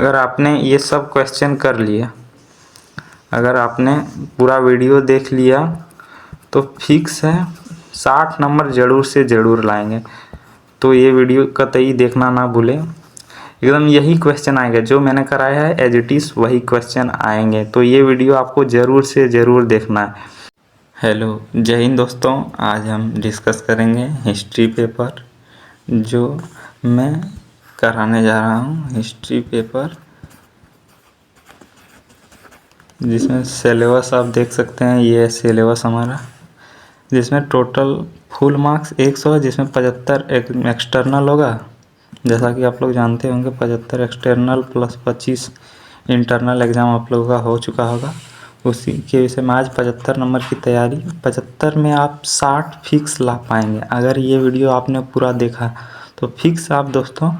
अगर आपने ये सब क्वेश्चन कर लिया, अगर आपने पूरा वीडियो देख लिया तो फिक्स है 60 नंबर ज़रूर से ज़रूर लाएंगे। तो ये वीडियो कतई देखना ना भूलें, एकदम यही क्वेश्चन आएंगे जो मैंने कराया है एज इट इज़ वही क्वेश्चन आएंगे। तो ये वीडियो आपको ज़रूर से ज़रूर देखना है। हेलो, जय हिंद दोस्तों। आज हम डिस्कस करेंगे हिस्ट्री पेपर जो मैं कराने जा रहा हूँ। हिस्ट्री पेपर जिसमें सिलेबस आप देख सकते हैं, ये है सिलेबस हमारा, जिसमें टोटल फुल मार्क्स 100 है, जिसमें 75 एक्सटर्नल होगा। जैसा कि आप लोग जानते होंगे 75 एक्सटर्नल प्लस 25 इंटरनल एग्ज़ाम आप लोगों का हो चुका होगा। उसी के विषय में आज 75 नंबर की तैयारी। 75 में आप 60 फिक्स ला पाएंगे। अगर ये वीडियो आपने पूरा देखा तो फिक्स आप दोस्तों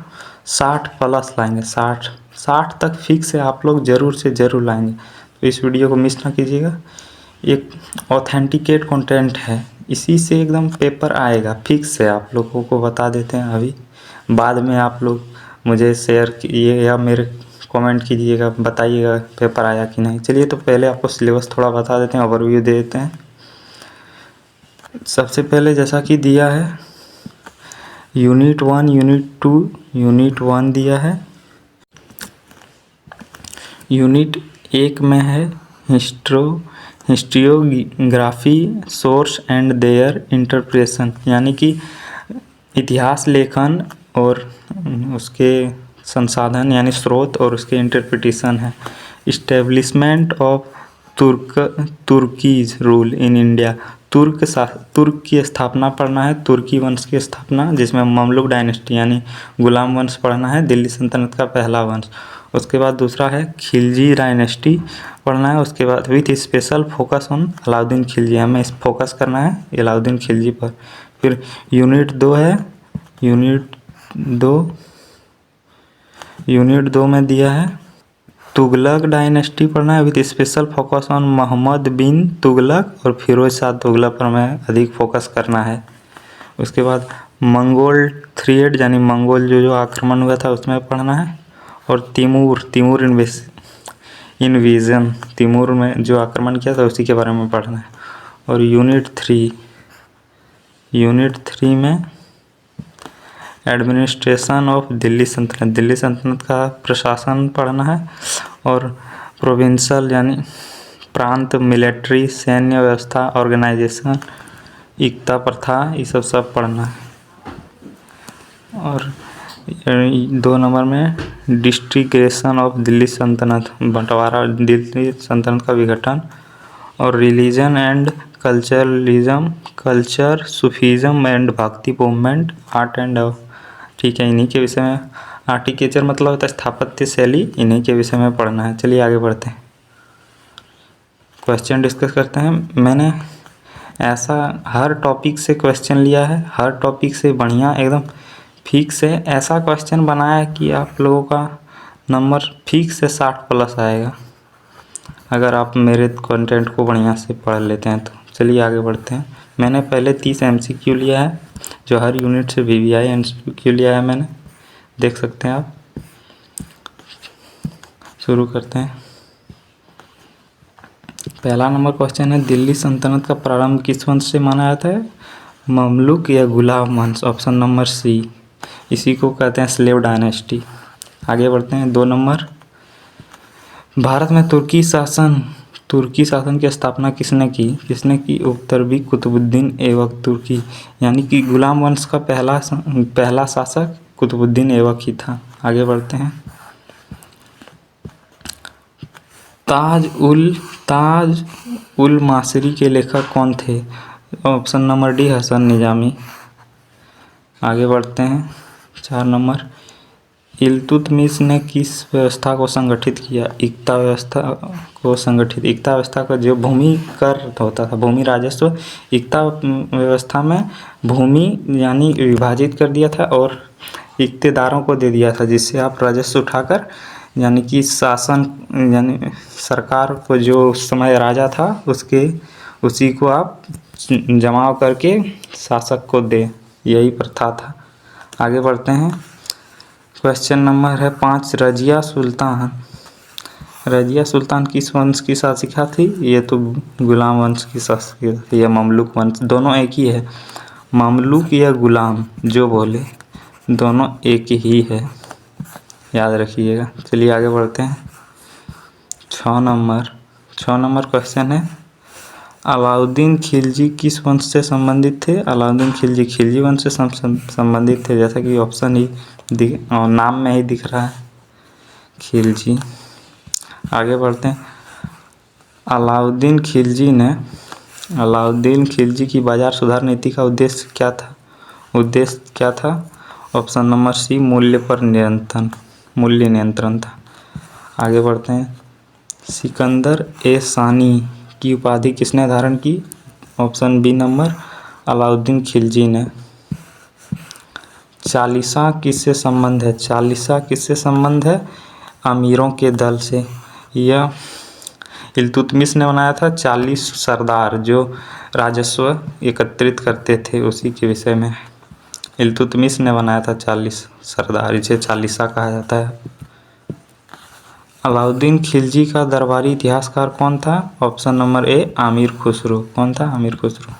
60 प्लस लाएंगे। 60 तक फिक्स है, आप लोग ज़रूर से ज़रूर लाएंगे। तो इस वीडियो को मिस ना कीजिएगा। एक ऑथेंटिकेट कंटेंट है, इसी से एकदम पेपर आएगा, फिक्स है। आप लोगों को बता देते हैं अभी, बाद में आप लोग मुझे शेयर कीजिए या मेरे कमेंट कीजिएगा, बताइएगा पेपर आया कि नहीं। चलिए, तो पहले आपको सिलेबस थोड़ा बता देते हैं, ओवरव्यू दे देते हैं। सबसे पहले जैसा कि दिया है यूनिट 1, यूनिट 2, यूनिट 1 दिया है। यूनिट 1 में है हिस्ट्रियोग्राफी, सोर्स एंड देयर इंटरप्रेशन, यानी कि इतिहास लेखन और उसके संसाधन यानी स्रोत और उसके इंटरप्रिटेशन है। Establishment of Turkish rule in India, तुर्क की स्थापना पढ़ना है, तुर्की वंश की स्थापना, जिसमें ममलुक डायनेस्टी यानी गुलाम वंश पढ़ना है, दिल्ली सल्तनत का पहला वंश। उसके बाद दूसरा है खिलजी डायनेस्टी पढ़ना है। उसके बाद with special focus on Alauddin Khilji, हमें इस फोकस करना है अलाउद्दीन खिलजी पर। फिर यूनिट 2 है, यूनिट 2 में दिया है तुगलक डायनेस्टी पढ़ना है, with special focus on Mohammad bin Tughlaq और फिरोज शाह तुगलक पर हमें अधिक फोकस करना है। उसके बाद मंगोल थ्रेड यानी मंगोल जो आक्रमण हुआ था उसमें पढ़ना है। और तिमूर इन्वेजन, तिमूर में जो आक्रमण किया था उसी के बारे में पढ़ना है। और यूनिट 3 में एडमिनिस्ट्रेशन ऑफ दिल्ली सल्तनत का प्रशासन पढ़ना है। और प्रोविंशियल यानी प्रांत, मिलिट्री, सैन्य व्यवस्था, ऑर्गेनाइजेशन, एकता प्रथा, ये सब पढ़ना है। और 2 नंबर में डिस्ट्रीग्रेशन ऑफ दिल्ली सल्तनत, बंटवारा, दिल्ली सल्तनत का विघटन। और religion and culturalism, culture, Sufism and भक्ति मूवमेंट, आर्ट एंड, ठीक है, इन्हीं के विषय में। आर्किटेक्चर मतलब होता है स्थापत्य शैली, इन्हीं के विषय में पढ़ना है। चलिए आगे बढ़ते हैं, क्वेश्चन डिस्कस करते हैं। मैंने ऐसा हर टॉपिक से क्वेश्चन लिया है, हर टॉपिक से बढ़िया एकदम फिक्स है। ऐसा क्वेश्चन बनाया है कि आप लोगों का नंबर फिक्स है 60 प्लस आएगा, अगर आप मेरे कंटेंट को बढ़िया से पढ़ लेते हैं तो। चलिए आगे बढ़ते हैं। मैंने पहले 30 MCQ लिया है, जो हर यूनिट से VVI MCQ लिया है मैंने, देख सकते हैं आप। शुरू करते हैं। पहला नंबर क्वेश्चन है, दिल्ली सल्तनत का प्रारंभ किस वंश से माना जाता है? ममलुक या गुलाम वंश, ऑप्शन नंबर C। इसी को कहते हैं स्लेव डायनेस्टी। आगे बढ़ते हैं। 2 नंबर, भारत में तुर्की शासन की स्थापना किसने की? उत्तरबी कुतुबुद्दीन ऐबक तुर्की, यानी कि गुलाम वंश का पहला शासक कुतुबुद्दीन ऐबक ही था। आगे बढ़ते हैं। ताज उल मासरी के लेखक कौन थे? Option number D, Hasan Nizami. आगे बढ़ते हैं। 4 नंबर, इल्तुतमिश ने किस व्यवस्था को संगठित किया? एकता व्यवस्था को संगठित। एकता व्यवस्था का जो भूमि कर होता था, भूमि राजस्व, एकता व्यवस्था में भूमि यानी विभाजित कर दिया था और इक्तेदारों को दे दिया था, जिससे आप राजस्व उठाकर यानी कि शासन यानी सरकार को जो उस समय राजा था उसी को आप जमाव करके शासक को दे, यही प्रथा था। आगे बढ़ते हैं। क्वेश्चन नंबर है 5, रजिया सुल्तान। रजिया सुल्तान किस वंश की शासिका थी? ये तो गुलाम वंश की शासिका थी या ममलूक वंश, दोनों एक ही है। ममलूक या गुलाम जो बोले दोनों एक ही है, याद रखिएगा। चलिए आगे बढ़ते हैं। 6 नंबर क्वेश्चन है, अलाउद्दीन खिलजी किस वंश से संबंधित थे? अलाउद्दीन खिलजी खिलजी वंश से संबंधित थे, जैसा कि ऑप्शन ही नाम में ही दिख रहा है, खिलजी। आगे बढ़ते हैं। अलाउद्दीन खिलजी की बाजार सुधार नीति का उद्देश्य क्या था? ऑप्शन नंबर सी, मूल्य नियंत्रण था। आगे बढ़ते हैं। सिकंदर ए सानी की उपाधि किसने धारण की? Option B number, Alauddin Khilji ने। चालीसा किससे संबंध है? अमीरों के दल से। यह इल्तुतमिश ने बनाया था। 40 सरदार जो राजस्व एकत्रित करते थे, उसी के विषय में इल्तुतमिश ने बनाया था 40 सरदार, इसे चालीसा कहा जाता है। अलाउद्दीन खिलजी का दरबारी इतिहासकार कौन था? Option number A, Aamir Khusro. कौन था? आमिर खुसरो।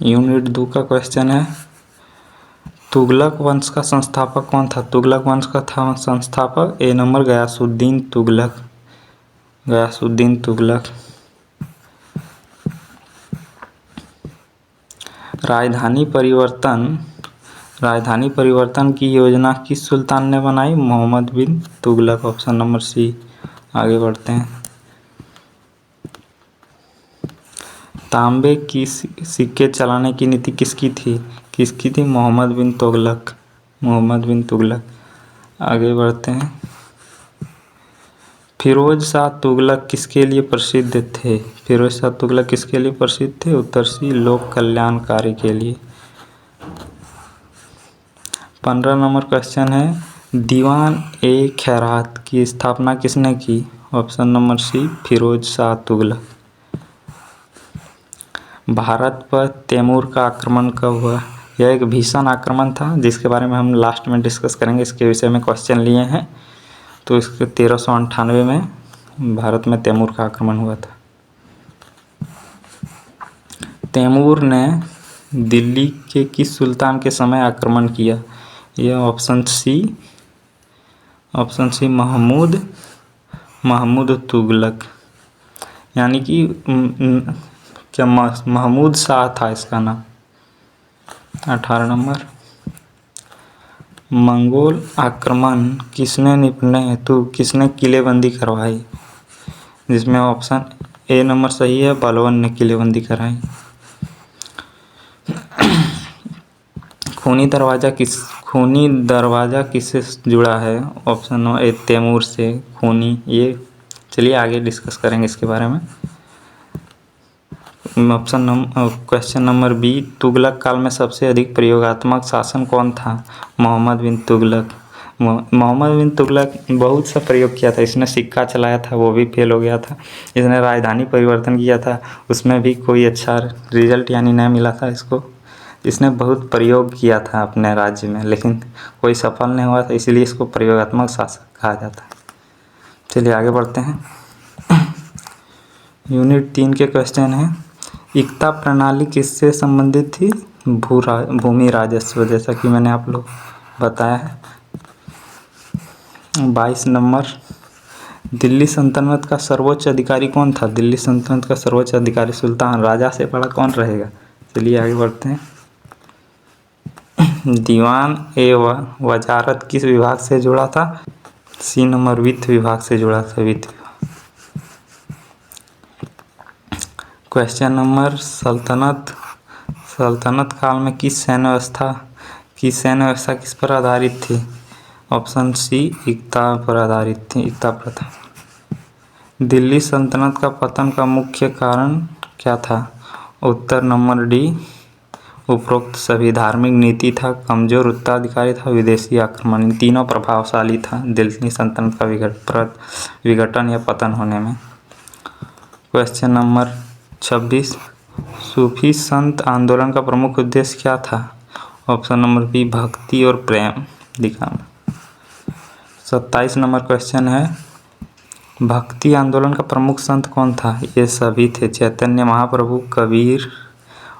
यूनिट 2 का क्वेश्चन है, तुगलक वंश का संस्थापक कौन था? तुगलक वंश का था संस्थापक ए नंबर, गयासुद्दीन तुगलक। राजधानी परिवर्तन की योजना किस सुल्तान ने बनाई? Mohammad bin Tughlaq. Option number C. आगे बढ़ते हैं। तांबे की सिक्के चलाने की नीति किसकी थी? मोहम्मद बिन तुगलक। आगे बढ़ते हैं। फिरोज शाह तुगलक किसके लिए प्रसिद्ध थे? उत्तर सी, लोक कल्याण कार्य के लिए। 15 नंबर क्वेश्चन है, दीवान ए खैरात की स्थापना किसने की? Option number C, Firoz Shah Tughlaq. Bharat पर तैमूर का आक्रमण कब हुआ? यह एक भीषण आक्रमण था, जिसके बारे में हम लास्ट में डिस्कस करेंगे। इसके विषय में क्वेश्चन लिए हैं। तो इसके 1398 में भारत में तैमूर का आक्रमण हुआ था। तैमूर ने दिल्ली के किस सुल्तान के समय आक्रमण किया? यह ऑप्शन सी, महमूद तुगलक, यानी कि क्या महमूद शाह था इसका नाम। 18 नंबर, मंगोल आक्रमण किसने निपटने हेतु किसने किलेबंदी करवाई? जिसमें ऑप्शन ए नंबर सही है, बलवन ने किलेबंदी कराई। खूनी दरवाज़ा किससे जुड़ा है? ऑप्शन नंबर ए, तैमूर से। खूनी ये, चलिए आगे डिस्कस करेंगे इसके बारे में। क्वेश्चन नंबर बी, तुगलक काल में सबसे अधिक प्रयोगात्मक शासन कौन था? मोहम्मद बिन तुगलक। मोहम्मद बिन तुगलक बहुत सा प्रयोग किया था। इसने सिक्का चलाया था, वो भी फेल हो गया था। इसने राजधानी परिवर्तन किया था, उसमें भी कोई अच्छा रिजल्ट यानी नहीं मिला था इसको। इसने बहुत प्रयोग किया था अपने राज्य में, लेकिन कोई सफल नहीं हुआ था, इसलिए इसको प्रयोगात्मक शासक कहा जाता है। चलिए आगे बढ़ते हैं। यूनिट 3 के क्वेश्चन हैं, इक्ता प्रणाली किससे संबंधित थी? भूमि राजस्व, जैसा कि मैंने आप लोग बताया है। 22 नंबर, दिल्ली सल्तनत का सर्वोच्च अधिकारी कौन था? दिल्ली सल्तनत का सर्वोच्च अधिकारी सुल्तान, राजा से बड़ा कौन रहेगा? चलिए आगे बढ़ते हैं। दीवान ए वजारत किस विभाग से जुड़ा था? सी नंबर, वित्त विभाग से जुड़ा था, वित्त विभाग। क्वेश्चन नंबर, सल्तनत काल में सैन्य व्यवस्था किस पर आधारित थी? ऑप्शन सी, एकता पर आधारित थी, एकता प्रथा। दिल्ली सल्तनत का पतन का मुख्य कारण क्या था? उत्तर नंबर डी, उपरोक्त सभी। धार्मिक नीति था, कमजोर उत्तराधिकारी था, विदेशी आक्रमण। इन तीनों प्रभावशाली था दिल्ली सल्तनत का विघटन या पतन होने में। क्वेश्चन नंबर 26, सूफी संत आंदोलन का प्रमुख उद्देश्य क्या था? ऑप्शन नंबर बी भक्ति और प्रेम दिखाना। 27 नंबर क्वेश्चन है, भक्ति आंदोलन का प्रमुख संत कौन था? ये सभी थे, चैतन्य महाप्रभु, कबीर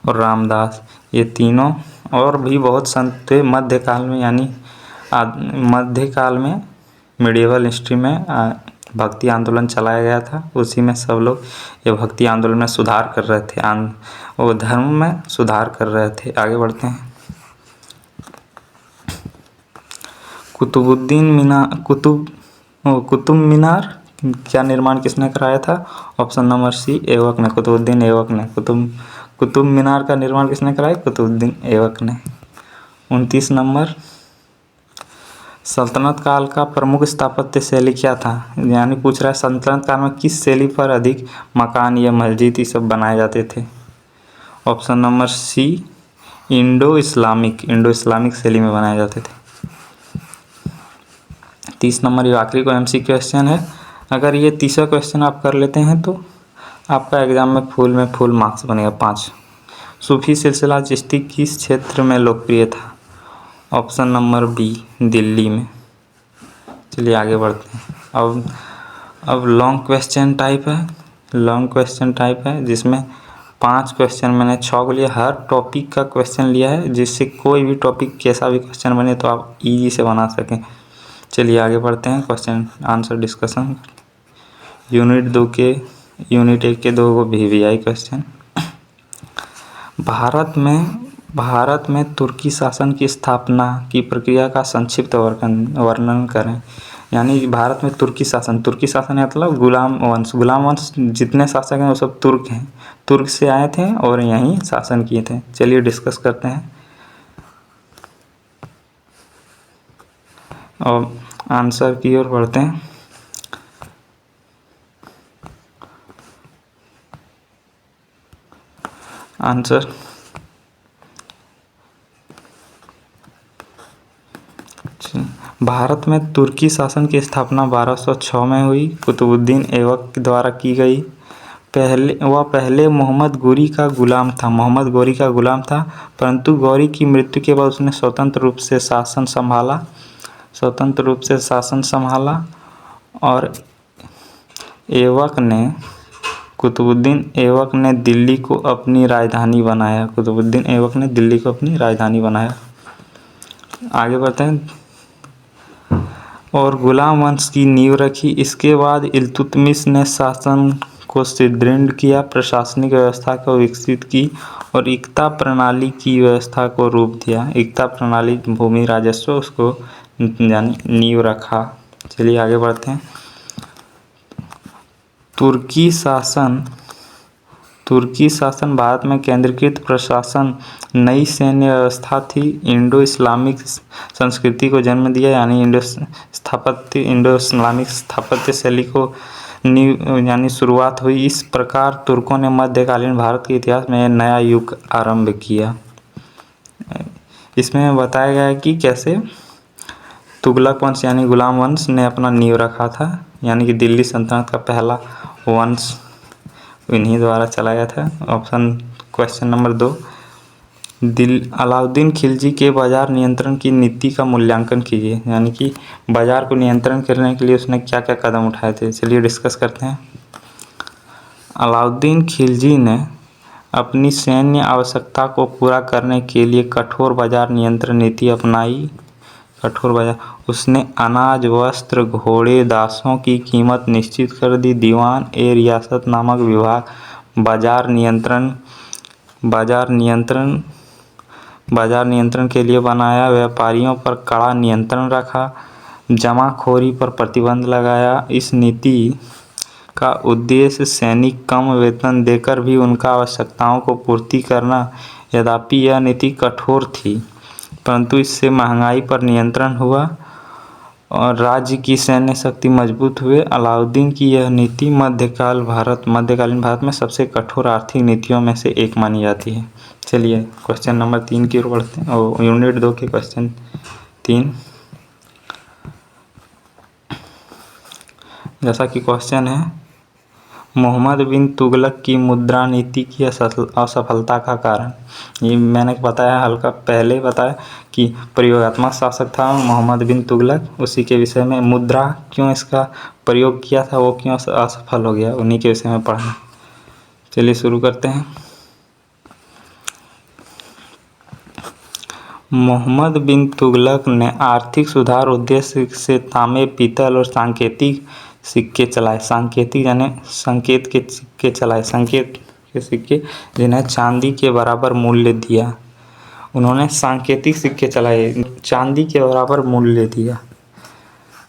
और रामदास। ये तीनों और भी बहुत संत थे मध्यकाल में, यानी मध्यकाल में मिडिवल हिस्ट्री में भक्ति आंदोलन चलाया गया था। उसी में सब लोग ये भक्ति आंदोलन में सुधार कर रहे थे, वो धर्म में सुधार कर रहे थे। आगे बढ़ते हैं। कुतुब मीनार क्या निर्माण किसने कराया था? ऑप्शन नंबर सी ऐबक ने, कुतुबुद्दीन ऐबक ने। कुतुब मीनार का निर्माण किसने कराया? कुतुबुद्दीन ऐबक ने। 29 नंबर, सल्तनत काल का प्रमुख स्थापत्य शैली क्या था? यानी पूछ रहा है सल्तनत काल में किस शैली पर अधिक मकान या मस्जिद ये सब बनाए जाते थे? Option number C Indo Islamic शैली में बनाए जाते थे। 30 नंबर, ये आखिरी को एमसी क्वेश्चन है। अगर ये 30वां क्वेश्चन आप कर लेते हैं तो आपका एग्जाम में फुल मार्क्स बनेगा 5। सूफी सिलसिला चिश्ती किस क्षेत्र में लोकप्रिय था? ऑप्शन नंबर बी दिल्ली में। चलिए आगे बढ़ते हैं। अब लॉन्ग क्वेश्चन टाइप है जिसमें 5 क्वेश्चन मैंने 6 को लिया। हर टॉपिक का क्वेश्चन लिया है जिससे कोई भी टॉपिक कैसा भी क्वेश्चन बने तो आप इजी से बना सकें। चलिए आगे बढ़ते हैं। Question answer discussion. यूनिट 1 के 2 VVI क्वेश्चन। भारत में तुर्की शासन की स्थापना की प्रक्रिया का संक्षिप्त वर्णन करें। यानी भारत में तुर्की शासन मतलब गुलाम वंश जितने शासक हैं वो सब तुर्क हैं, तुर्क से आए थे और यहीं शासन किए थे। चलिए डिस्कस करते हैं और आंसर की ओर बढ़ते हैं। आंसर भारत में तुर्की शासन की स्थापना 1206 में हुई। कुतुबुद्दीन ऐबक द्वारा की गई। पहले मोहम्मद गोरी का गुलाम था, परंतु गोरी की मृत्यु के बाद उसने स्वतंत्र रूप से शासन संभाला और कुतुबुद्दीन ऐबक ने दिल्ली को अपनी राजधानी बनाया। आगे बढ़ते हैं। और गुलाम वंश की नींव रखी। इसके बाद इल्तुतमिश ने शासन को सुदृढ़ किया, प्रशासनिक व्यवस्था को विकसित की और इक्ता प्रणाली की व्यवस्था को रूप दिया। इक्ता प्रणाली भूमि राजस्व उसको यानी नींव रखा। चलिए आगे बढ़ते हैं। तुर्की शासन भारत में केंद्रीकृत प्रशासन, नई सैन्य व्यवस्था थी, इंडो इस्लामिक संस्कृति को जन्म दिया, यानी इंडो इस्लामिक स्थापत्य शैली को यानी शुरुआत हुई। इस प्रकार तुर्कों ने मध्यकालीन भारत के इतिहास में नया युग आरंभ किया। इसमें बताया गया है कि कैसे तुगलक वंश यानी गुलाम वंश ने अपना नींव रखा था, यानी कि दिल्ली सल्तनत का पहला वंश इन्हीं द्वारा चलाया था। Option question number 2, Alauddin Khilji के बाजार नियंत्रण की नीति का मूल्यांकन कीजिए। यानी कि बाजार को नियंत्रण करने के लिए उसने क्या क्या कदम उठाए थे, चलिए डिस्कस करते हैं। अलाउद्दीन खिलजी ने अपनी सैन्य आवश्यकता को पूरा करने के लिए कठोर बाजार नियंत्रण नीति अपनाई। उसने अनाज, वस्त्र, घोड़े, दासों की कीमत निश्चित कर दी। दीवान ए रियासत नामक विभाग बाजार नियंत्रण के लिए बनाया। व्यापारियों पर कड़ा नियंत्रण रखा। जमाखोरी पर प्रतिबंध लगाया। इस नीति का उद्देश्य सैनिक कम वेतन देकर भी उनका आवश्यकताओं को पूर्ति करना। यद्यपि यह नीति कठोर थी, परंतु इससे महंगाई पर नियंत्रण हुआ और राज्य की सैन्य शक्ति मजबूत हुए। अलाउद्दीन की यह नीति मध्यकालीन भारत में सबसे कठोर आर्थिक नीतियों में से एक मानी जाती है। चलिए क्वेश्चन नंबर 3 की ओर बढ़ते हैं और यूनिट 2 के क्वेश्चन 3। जैसा कि क्वेश्चन है, मोहम्मद बिन तुगलक की मुद्रा नीति की असफलता का कारण, ये मैंने बताया, हल्का पहले बताया कि प्रयोगात्मक शासक था मोहम्मद बिन तुगलक, उसी के विषय में मुद्रा क्यों इसका प्रयोग किया था, वो क्यों असफल हो गया, उन्हीं के विषय में पढ़ना। चलिए शुरू करते हैं। मोहम्मद बिन तुगलक ने आर्थिक सुधार उद्देश्य से तांबे, पीतल और सांकेतिक सिक्के चलाए। सांकेतिक यानी संकेत के सिक्के चलाए, संकेत के सिक्के जिन्हें चांदी के बराबर मूल्य दिया। उन्होंने सांकेतिक सिक्के चलाए, चांदी के बराबर मूल्य दिया।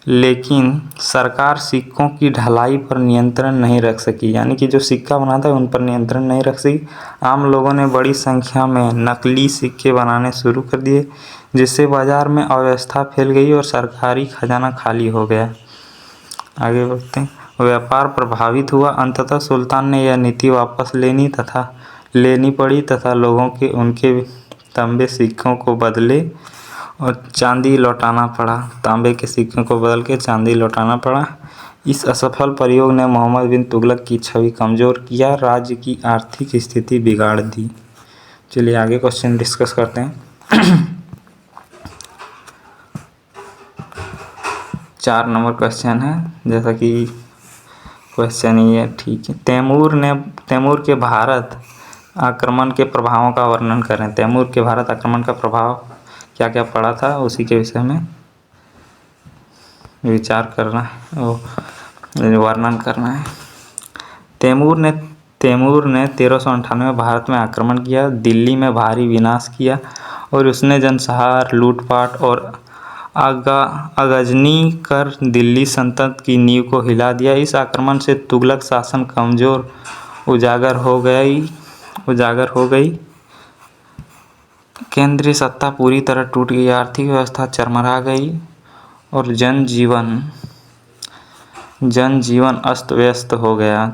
लेकिन सरकार सिक्कों की ढलाई पर नियंत्रण नहीं रख सकी, यानी कि जो सिक्का बनाता है उन पर नियंत्रण नहीं रख सकी। आम लोगों ने बड़ी संख्या में नकली सिक्के बनाने शुरू कर दिए, जिससे बाजार में अव्यवस्था फैल गई और सरकारी खजाना खाली हो गया। आगे बढ़ते हैं। व्यापार प्रभावित हुआ। अंततः सुल्तान ने यह नीति वापस लेनी पड़ी तथा लोगों के उनके तांबे सिक्कों को बदले और चांदी लौटाना पड़ा। तांबे के सिक्कों को बदल के चांदी लौटाना पड़ा। इस असफल प्रयोग ने मोहम्मद बिन तुगलक की छवि कमजोर किया, राज्य की आर्थिक स्थिति बिगाड़ दी। चलिए आगे क्वेश्चन डिस्कस करते हैं। 4 नंबर क्वेश्चन है, जैसा कि क्वेश्चन ये है, ठीक है। तैमूर के भारत आक्रमण के प्रभावों का वर्णन करें। तैमूर के भारत आक्रमण का प्रभाव क्या क्या पड़ा था, उसी के विषय में विचार करना है, वर्णन करना है। तैमूर ने 1398 में भारत में आक्रमण किया, दिल्ली में भारी विनाश किया और उसने जनसंहार, लूटपाट और आगजनी कर दिल्ली सल्तनत की नींव को हिला दिया। इस आक्रमण से तुगलक शासन कमजोर उजागर हो गई। केंद्रीय सत्ता पूरी तरह टूट गई, आर्थिक व्यवस्था चरमरा गई और जनजीवन अस्त व्यस्त हो गया।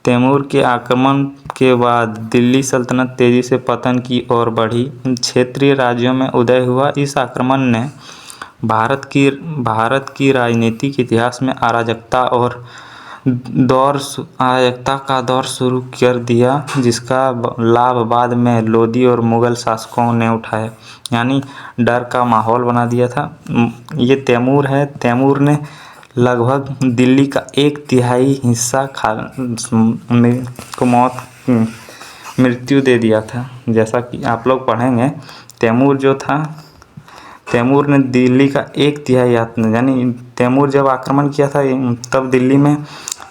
तैमूर के आक्रमण के बाद दिल्ली सल्तनत तेजी से पतन की ओर बढ़ी, क्षेत्रीय राज्यों में उदय हुआ। इस आक्रमण ने भारत की राजनीतिक इतिहास में अराजकता का दौर शुरू कर दिया, जिसका लाभ बाद में लोदी और मुगल शासकों ने उठाया, यानी डर का माहौल बना दिया था। ये तैमूर है। तैमूर ने लगभग दिल्ली का 1/3 हिस्सा को मृत्यु दे दिया था। जैसा कि आप लोग पढ़ेंगे, तैमूर ने दिल्ली का 1/3 यानी तैमूर जब आक्रमण किया था तब दिल्ली में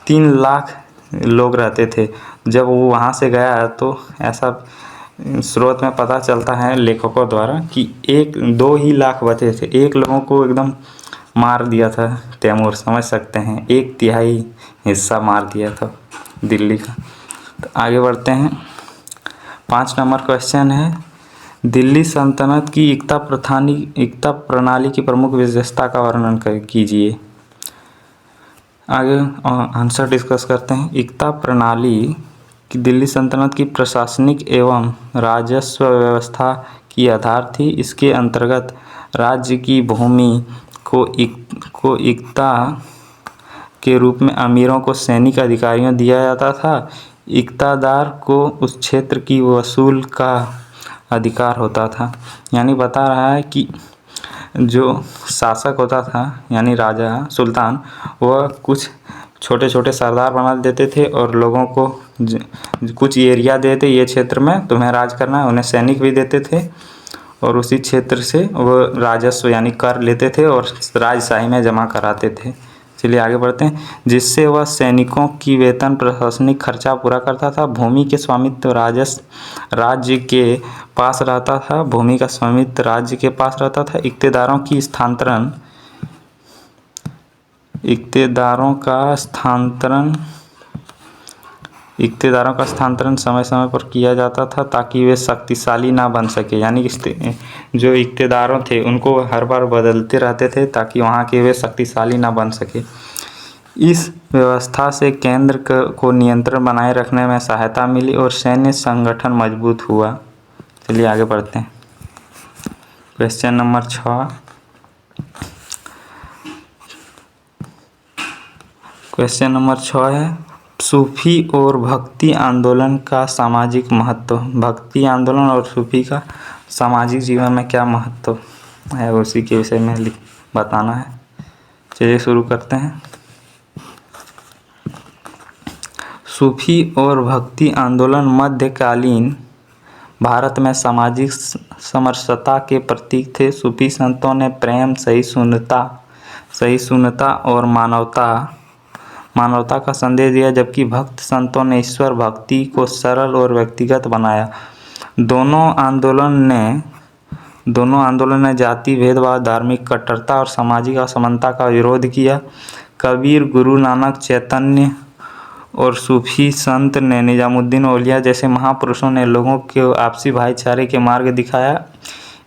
3 लाख लोग रहते थे। जब वो वहाँ से गया तो ऐसा स्रोत में पता चलता है लेखकों द्वारा कि 1-2 ही लाख बचे थे। 1 लोगों को एकदम मार दिया था तैमूर, समझ सकते हैं, 1/3 हिस्सा मार दिया था दिल्ली का। तो आगे बढ़ते हैं। 5 नंबर क्वेश्चन है, दिल्ली सल्तनत की एकता प्रणाली की प्रमुख विशेषता का वर्णन कीजिए। आगे आंसर डिस्कस करते हैं। एकता प्रणाली की दिल्ली सल्तनत की प्रशासनिक एवं राजस्व व्यवस्था की आधार थी। इसके अंतर्गत राज्य की भूमि को एकता के रूप में अमीरों को सैनिक अधिकारियों दिया जाता था। इक्तादार को उस क्षेत्र की वसूल का अधिकार होता था। यानी बता रहा है कि जो शासक होता था यानी राजा सुल्तान, वह कुछ छोटे छोटे सरदार बना देते थे और लोगों को कुछ एरिया देते, ये क्षेत्र में तुम्हें राज करना है, उन्हें सैनिक भी देते थे और उसी क्षेत्र से वो राजस्व यानी कर लेते थे और राजशाही में जमा कराते थे। चलिए आगे बढ़ते हैं। जिससे वह सैनिकों की वेतन, प्रशासनिक खर्चा पूरा करता था। भूमि के स्वामित्व राज्य के पास रहता था। भूमि का स्वामित्व राज्य के पास रहता था। इक्तेदारों का स्थानांतरण समय समय पर किया जाता था ताकि वे शक्तिशाली ना बन सके। यानी जो इक्तेदारों थे उनको हर बार बदलते रहते थे ताकि वहाँ के वे शक्तिशाली ना बन सके। इस व्यवस्था से केंद्र को नियंत्रण बनाए रखने में सहायता मिली और सैन्य संगठन मजबूत हुआ। चलिए आगे बढ़ते हैं। Question number 6। क्वेश्चन नंबर 6 है, सूफी और भक्ति आंदोलन का सामाजिक महत्व। भक्ति आंदोलन और सूफी का सामाजिक जीवन में क्या महत्व है, उसी के विषय में बताना है। चलिए शुरू करते हैं। सूफी और भक्ति आंदोलन मध्यकालीन भारत में सामाजिक समरसता के प्रतीक थे। सूफी संतों ने प्रेम, सहिष्णुता और मानवता का संदेश दिया, जबकि भक्त संतों ने ईश्वर भक्ति को सरल और व्यक्तिगत बनाया। दोनों आंदोलन ने जाति भेदभाव, धार्मिक कट्टरता और सामाजिक असमानता का विरोध किया। कबीर, गुरु नानक, चैतन्य और सूफी संत ने निजामुद्दीन औलिया जैसे महापुरुषों ने लोगों को आपसी भाईचारे के मार्ग दिखाया।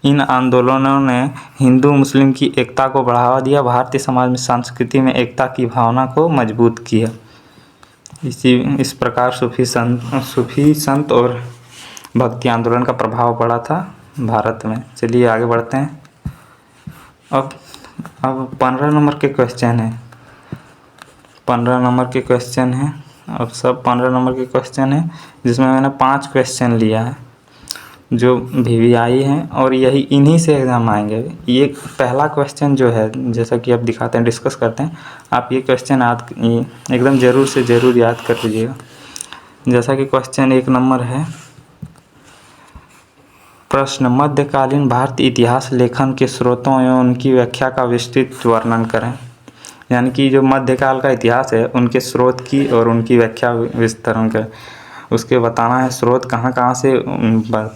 इन आंदोलनों ने हिंदू मुस्लिम की एकता को बढ़ावा दिया, भारतीय समाज में संस्कृति में एकता की भावना को मजबूत किया। इस प्रकार सूफी संत और भक्ति आंदोलन का प्रभाव पड़ा था भारत में। चलिए आगे बढ़ते हैं। अब 15 नंबर के क्वेश्चन है। 15 नंबर के क्वेश्चन है। अब सब 15 नंबर के क्वेश्चन है, जिसमें मैंने 5 क्वेश्चन लिया है जो VVI हैं और यही इन्हीं से एग्ज़ाम आएंगे। ये पहला क्वेश्चन जो है, जैसा कि आप दिखाते हैं, डिस्कस करते हैं, आप ये क्वेश्चन एकदम ज़रूर से ज़रूर याद कर लीजिएगा। जैसा कि क्वेश्चन 1 नंबर है। प्रश्न, मध्यकालीन भारतीय इतिहास लेखन के स्रोतों एवं उनकी व्याख्या का विस्तृत वर्णन करें। यानी कि जो मध्यकाल का इतिहास है, उनके स्रोत की और उनकी व्याख्या विस्तरण करें। उसके बताना है स्रोत कहाँ से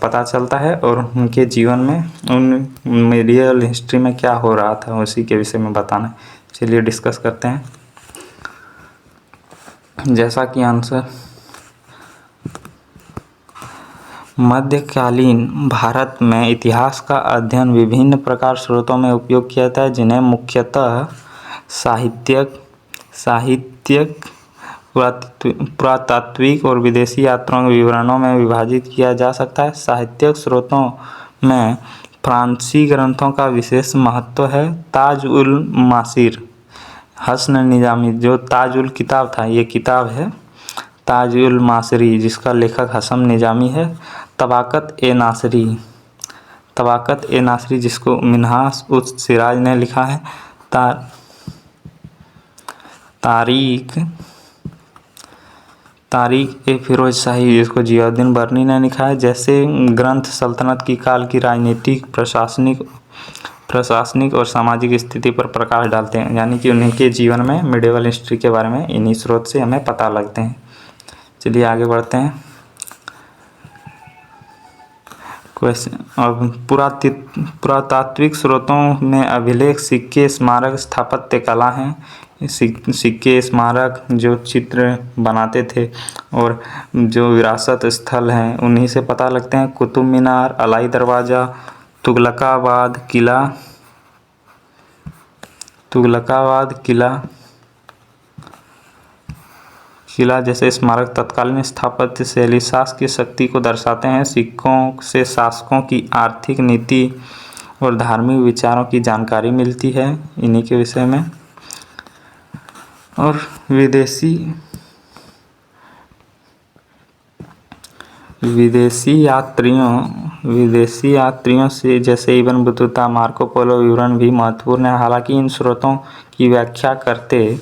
पता चलता है और उनके जीवन में, उन रियल हिस्ट्री में क्या हो रहा था, उसी के विषय में बताना है। चलिए डिस्कस करते हैं। जैसा कि आंसर, मध्यकालीन भारत में इतिहास का अध्ययन विभिन्न प्रकार स्रोतों में उपयोग किया जाता है, जिन्हें मुख्यतः साहित्यिक, पुरातात्विक और विदेशी यात्राओं के विवरणों में विभाजित किया जा सकता है। साहित्यिक स्रोतों में फ्रांसीसी ग्रंथों का विशेष महत्व है। ताज उल मासीर हसन निजामी, जो ताज उल किताब था, ये किताब है ताज उल मासरी, जिसका लेखक हसन निजामी है। तबाकत ए नासरी, जिसको मिन्हाज उस सिराज ने लिखा है। तारीख ए फिरोज शाही, जिसको जियाउद्दीन बर्नी ने लिखा है। जैसे ग्रंथ सल्तनत की काल की राजनीतिक, प्रशासनिक और सामाजिक स्थिति पर प्रकाश डालते हैं। यानी कि उनके जीवन में मिडिवल हिस्ट्री के बारे में इन्हीं स्रोत से हमें पता लगते हैं। चलिए आगे बढ़ते हैं। क्वेश्चन, अब पुरातात्विक स्रोतों में अभिलेख, सिक्के, स्मारक, स्थापत्य कला हैं। सिक्के, स्मारक जो चित्र बनाते थे और जो विरासत स्थल हैं, उन्हीं से पता लगते हैं। कुतुब मीनार, अलाई दरवाज़ा, तुगलकाबाद किला जैसे स्मारक तत्कालीन स्थापत्य शैली शासकीय शक्ति को दर्शाते हैं। सिक्कों से शासकों की आर्थिक नीति और धार्मिक विचारों की जानकारी मिलती है, इन्हीं के विषय में। और विदेशी यात्रियों से जैसे इब्न बतूता, मार्को पोलो विवरण भी महत्वपूर्ण है। हालांकि इन स्रोतों की व्याख्या करते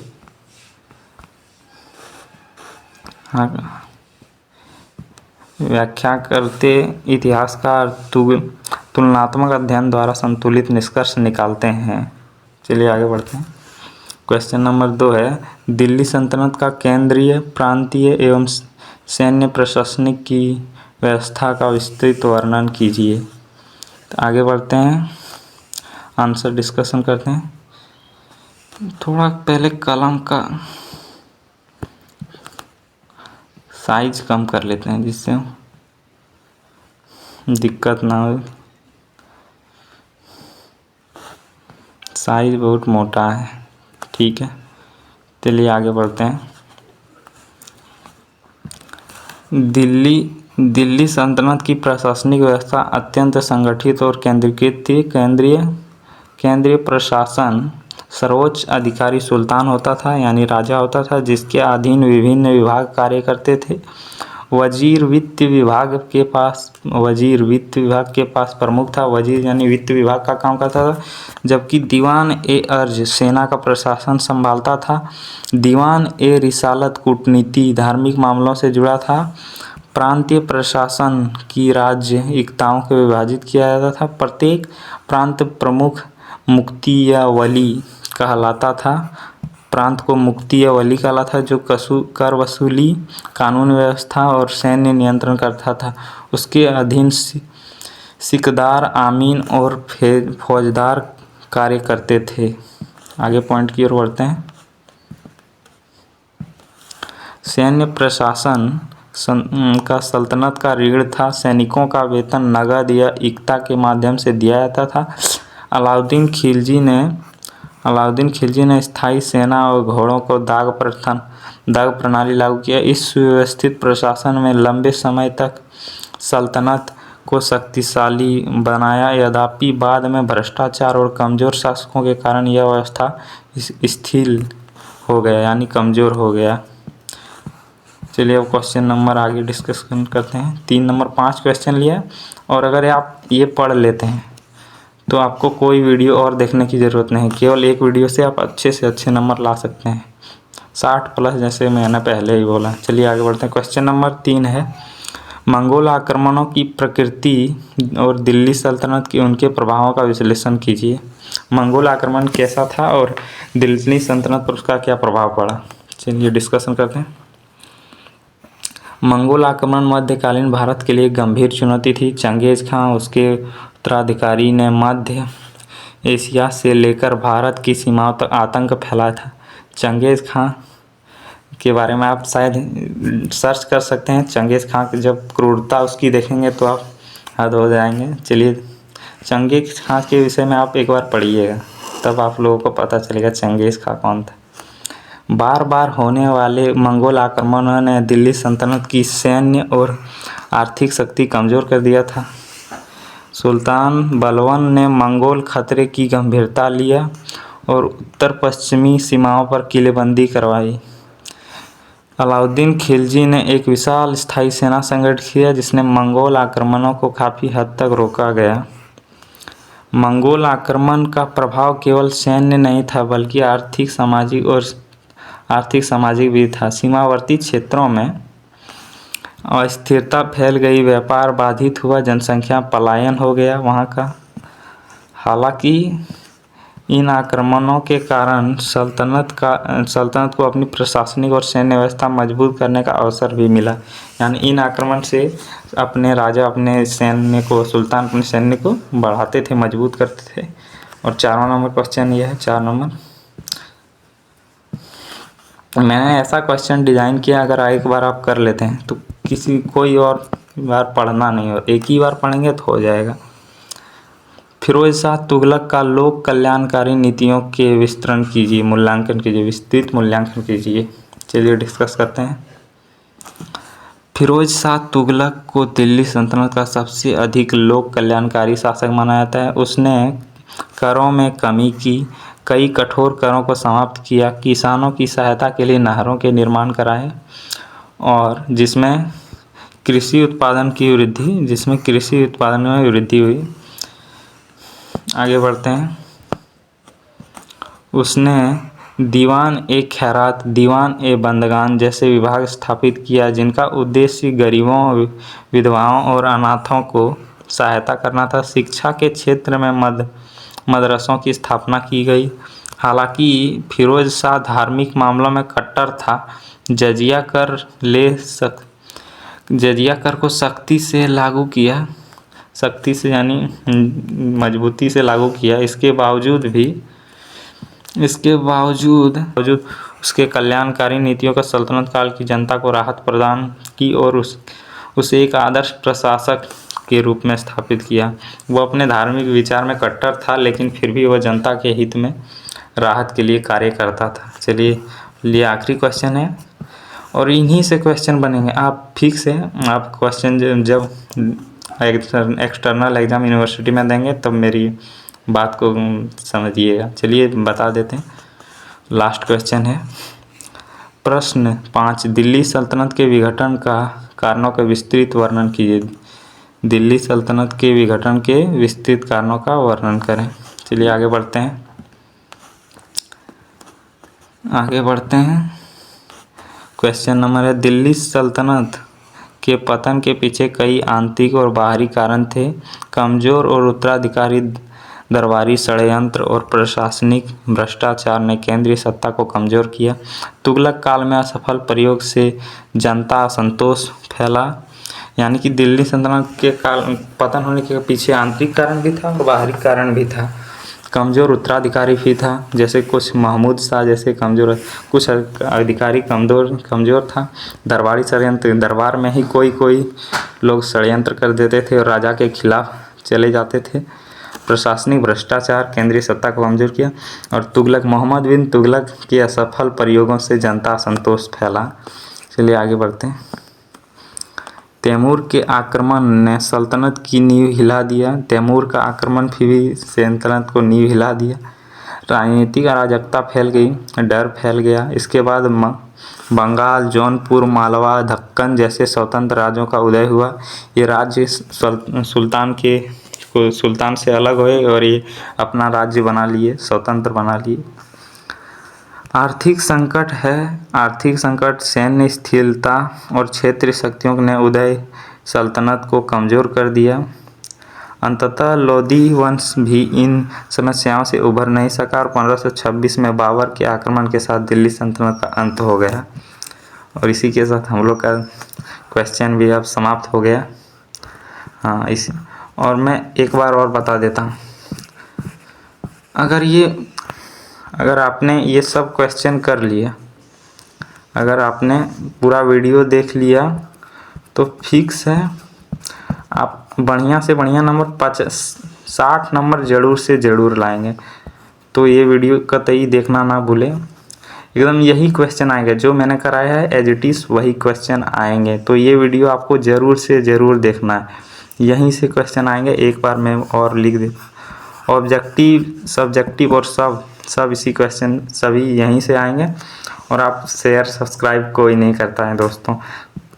इतिहास का तुलनात्मक अध्ययन द्वारा संतुलित निष्कर्ष निकालते हैं। चलिए आगे बढ़ते हैं। क्वेश्चन नंबर 2 है, दिल्ली सल्तनत का केंद्रीय, प्रांतीय एवं सैन्य प्रशासनिक की व्यवस्था का विस्तृत वर्णन कीजिए। तो आगे बढ़ते हैं, आंसर डिस्कशन करते हैं। थोड़ा पहले कलम का साइज कम कर लेते हैं, जिससे दिक्कत ना हो। साइज बहुत मोटा है, ठीक है। चलिए आगे बढ़ते हैं। दिल्ली सल्तनत की प्रशासनिक व्यवस्था अत्यंत संगठित और केंद्रीकृत थी। केंद्रीय प्रशासन सर्वोच्च अधिकारी सुल्तान होता था यानी राजा होता था, जिसके अधीन विभिन्न विभाग कार्य करते थे। वजीर वित्त विभाग के पास प्रमुख था। वजीर यानी वित्त विभाग का काम करता था, जबकि दीवान ए अर्ज सेना का प्रशासन संभालता था। दीवान ए रिसालत कूटनीति धार्मिक मामलों से जुड़ा था। प्रांतीय प्रशासन की राज्य इकाइयों को विभाजित किया जाता था। प्रत्येक प्रांत प्रमुख मुफ्ती या वली कहलाता था। प्रांत को मुफ्ती या वली कहलाता था, जो कर वसूली, कानून व्यवस्था और सैन्य नियंत्रण करता था। उसके अधीन सिकदार, आमीन और फौजदार कार्य करते थे। आगे पॉइंट की ओर बढ़ते हैं। सैन्य प्रशासन का सल्तनत का रीढ़ था। सैनिकों का वेतन नगद या इक्ता के माध्यम से दिया जाता था। अलाउद्दीन खिलजी ने स्थायी सेना और घोड़ों को दाग प्रणाली लागू किया। इस सुव्यवस्थित प्रशासन में लंबे समय तक सल्तनत को शक्तिशाली बनाया। यद्यपि बाद में भ्रष्टाचार और कमजोर शासकों के कारण यह व्यवस्था शिथिल हो गया यानी कमजोर हो गया। चलिए अब क्वेश्चन नंबर आगे डिस्कशन करते हैं। 3 नंबर 5 क्वेश्चन लिया, और अगर आप ये पढ़ लेते हैं तो आपको कोई वीडियो और देखने की ज़रूरत नहीं। केवल एक वीडियो से आप अच्छे से अच्छे नंबर ला सकते हैं, 60 प्लस, जैसे मैंने पहले ही बोला। चलिए आगे बढ़ते हैं। क्वेश्चन नंबर 3 है, मंगोल आक्रमणों की प्रकृति और दिल्ली सल्तनत की उनके प्रभावों का विश्लेषण कीजिए। मंगोल आक्रमण कैसा था और दिल्ली सल्तनत पर उसका क्या प्रभाव पड़ा। चलिए डिस्कशन करते हैं। मंगोल आक्रमण मध्यकालीन भारत के लिए गंभीर चुनौती थी। चंगेज़ खां उसके उत्तराधिकारी ने मध्य एशिया से लेकर भारत की सीमाओं तक आतंक फैलाया था। चंगेज़ खां के बारे में आप शायद सर्च कर सकते हैं। चंगेज़ खां की जब क्रूरता उसकी देखेंगे तो आप हद हो जाएंगे। चलिए चंगेज़ खां के विषय में आप एक बार पढ़िएगा, तब आप लोगों को पता चलेगा चंगेज़ खां कौन था। बार बार होने वाले मंगोल आक्रमणों ने दिल्ली सल्तनत की सैन्य और आर्थिक शक्ति कमज़ोर कर दिया था। सुल्तान बलवन ने मंगोल खतरे की गंभीरता लिया और उत्तर पश्चिमी सीमाओं पर किलेबंदी करवाई। अलाउद्दीन खिलजी ने एक विशाल स्थायी सेना संगठित किया, जिसने मंगोल आक्रमणों को काफ़ी हद तक रोका गया। मंगोल आक्रमण का प्रभाव केवल सैन्य नहीं था, बल्कि आर्थिक सामाजिक भी था। सीमावर्ती क्षेत्रों में अस्थिरता फैल गई, व्यापार बाधित हुआ, जनसंख्या पलायन हो गया वहाँ का। हालांकि इन आक्रमणों के कारण सल्तनत को अपनी प्रशासनिक और सैन्य व्यवस्था मजबूत करने का अवसर भी मिला। यानी इन आक्रमण से सुल्तान अपने सैन्य को बढ़ाते थे, मजबूत करते थे। और 4वां नंबर क्वेश्चन ये है, 4 नंबर। मैंने ऐसा क्वेश्चन डिज़ाइन किया, अगर एक बार आप कर लेते हैं तो कोई और बार पढ़ना नहीं, और एक ही बार पढ़ेंगे तो हो जाएगा। फिरोज शाह तुगलक का लोक कल्याणकारी नीतियों के विस्तृत मूल्यांकन कीजिए। चलिए डिस्कस करते हैं। फिरोज शाह तुगलक को दिल्ली सल्तनत का सबसे अधिक लोक कल्याणकारी शासक माना जाता है। उसने करों में कमी की, कई कठोर करों को समाप्त किया, किसानों की सहायता के लिए नहरों के निर्माण कराए, और जिसमें कृषि उत्पादन में वृद्धि हुई। आगे बढ़ते हैं। उसने दीवान ए खैरात, दीवान ए बंदगान जैसे विभाग स्थापित किया, जिनका उद्देश्य गरीबों, विधवाओं और अनाथों को सहायता करना था। शिक्षा के क्षेत्र में मदरसों की स्थापना की गई। हालांकि फिरोज शाह धार्मिक मामलों में कट्टर था। जजिया कर को सख्ती से यानी मजबूती से लागू किया। इसके बावजूद उसके कल्याणकारी नीतियों का सल्तनत काल की जनता को राहत प्रदान की और उसे एक आदर्श प्रशासक के रूप में स्थापित किया। वो अपने धार्मिक विचार में कट्टर था, लेकिन फिर भी वह जनता के हित में राहत के लिए कार्य करता था। चलिए आखिरी क्वेश्चन है, और इन्हीं से क्वेश्चन बनेंगे। आप फिक्स है, आप क्वेश्चन जब एक्सटर्नल एग्ज़ाम यूनिवर्सिटी में देंगे तब मेरी बात को समझिएगा। चलिए बता देते हैं। लास्ट क्वेश्चन है। प्रश्न 5, दिल्ली सल्तनत के विघटन का कारणों का विस्तृत वर्णन कीजिए। दिल्ली सल्तनत के विघटन के विस्तृत कारणों का वर्णन करें। चलिए आगे बढ़ते हैं। क्वेश्चन नंबर है, दिल्ली सल्तनत के पतन के पीछे कई आंतरिक और बाहरी कारण थे। कमजोर और उत्तराधिकारी दरबारी षड्यंत्र और प्रशासनिक भ्रष्टाचार ने केंद्रीय सत्ता को कमजोर किया। तुगलक काल में असफल प्रयोग से जनता असंतोष फैला। यानी कि दिल्ली सल्तनत के काल पतन होने के पीछे आंतरिक कारण भी था और बाहरी कारण भी था। कमज़ोर उत्तराधिकारी भी था, जैसे कुछ महमूद शाह जैसे कमज़ोर, कुछ अधिकारी कमज़ोर था। दरबारी षड्यंत्र, दरबार में ही कोई लोग षड्यंत्र कर देते थे और राजा के खिलाफ चले जाते थे। प्रशासनिक भ्रष्टाचार केंद्रीय सत्ता को कमजोर किया। और तुगलक, मोहम्मद बिन तुगलक के असफल प्रयोगों से जनता असंतोष फैला। चलिए आगे बढ़ते हैं। तैमूर के आक्रमण ने सल्तनत की नींव हिला दिया। तैमूर का आक्रमण भी सल्तनत को नींव हिला दिया। राजनीतिक अराजकता फैल गई, डर फैल गया। इसके बाद बंगाल, जौनपुर, मालवा, दक्कन जैसे स्वतंत्र राज्यों का उदय हुआ। ये राज्य सुल्तान से अलग हुए और ये अपना राज्य बना लिए, स्वतंत्र बना लिए। आर्थिक संकट है। आर्थिक संकट, सैन्य स्थिरता और क्षेत्रीय शक्तियों ने उदय सल्तनत को कमज़ोर कर दिया। अंततः लोधी वंश भी इन समस्याओं से उभर नहीं सका और 1526 में बाबर के आक्रमण के साथ दिल्ली सल्तनत का अंत हो गया। और इसी के साथ हम लोग का क्वेश्चन भी अब समाप्त हो गया। हाँ, और मैं एक बार और बता देता हूँ। अगर आपने ये सब क्वेश्चन कर लिया, अगर आपने पूरा वीडियो देख लिया तो फिक्स है आप बढ़िया से बढ़िया नंबर 60 नंबर ज़रूर से ज़रूर लाएंगे। तो ये वीडियो कतई देखना ना भूलें। एकदम यही क्वेश्चन आएंगे जो मैंने कराया है, एज इट इज़ वही क्वेश्चन आएंगे। तो ये वीडियो आपको ज़रूर से ज़रूर देखना है, यहीं से क्वेश्चन आएंगे। एक बार मैं और लिख देता, ऑब्जेक्टिव, सब्जेक्टिव और सब इसी क्वेश्चन सभी यहीं से आएंगे। और आप शेयर सब्सक्राइब कोई नहीं करता है दोस्तों,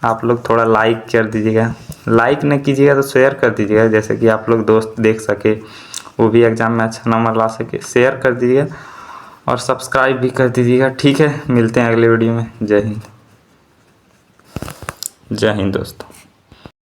आप लोग थोड़ा लाइक कर दीजिएगा। लाइक नहीं कीजिएगा तो शेयर कर दीजिएगा, जैसे कि आप लोग दोस्त देख सके, वो भी एग्ज़ाम में अच्छा नंबर ला सके। शेयर कर दीजिएगा और सब्सक्राइब भी कर दीजिएगा। ठीक है, मिलते हैं अगले वीडियो में। जय हिंद। जय हिंद दोस्तों।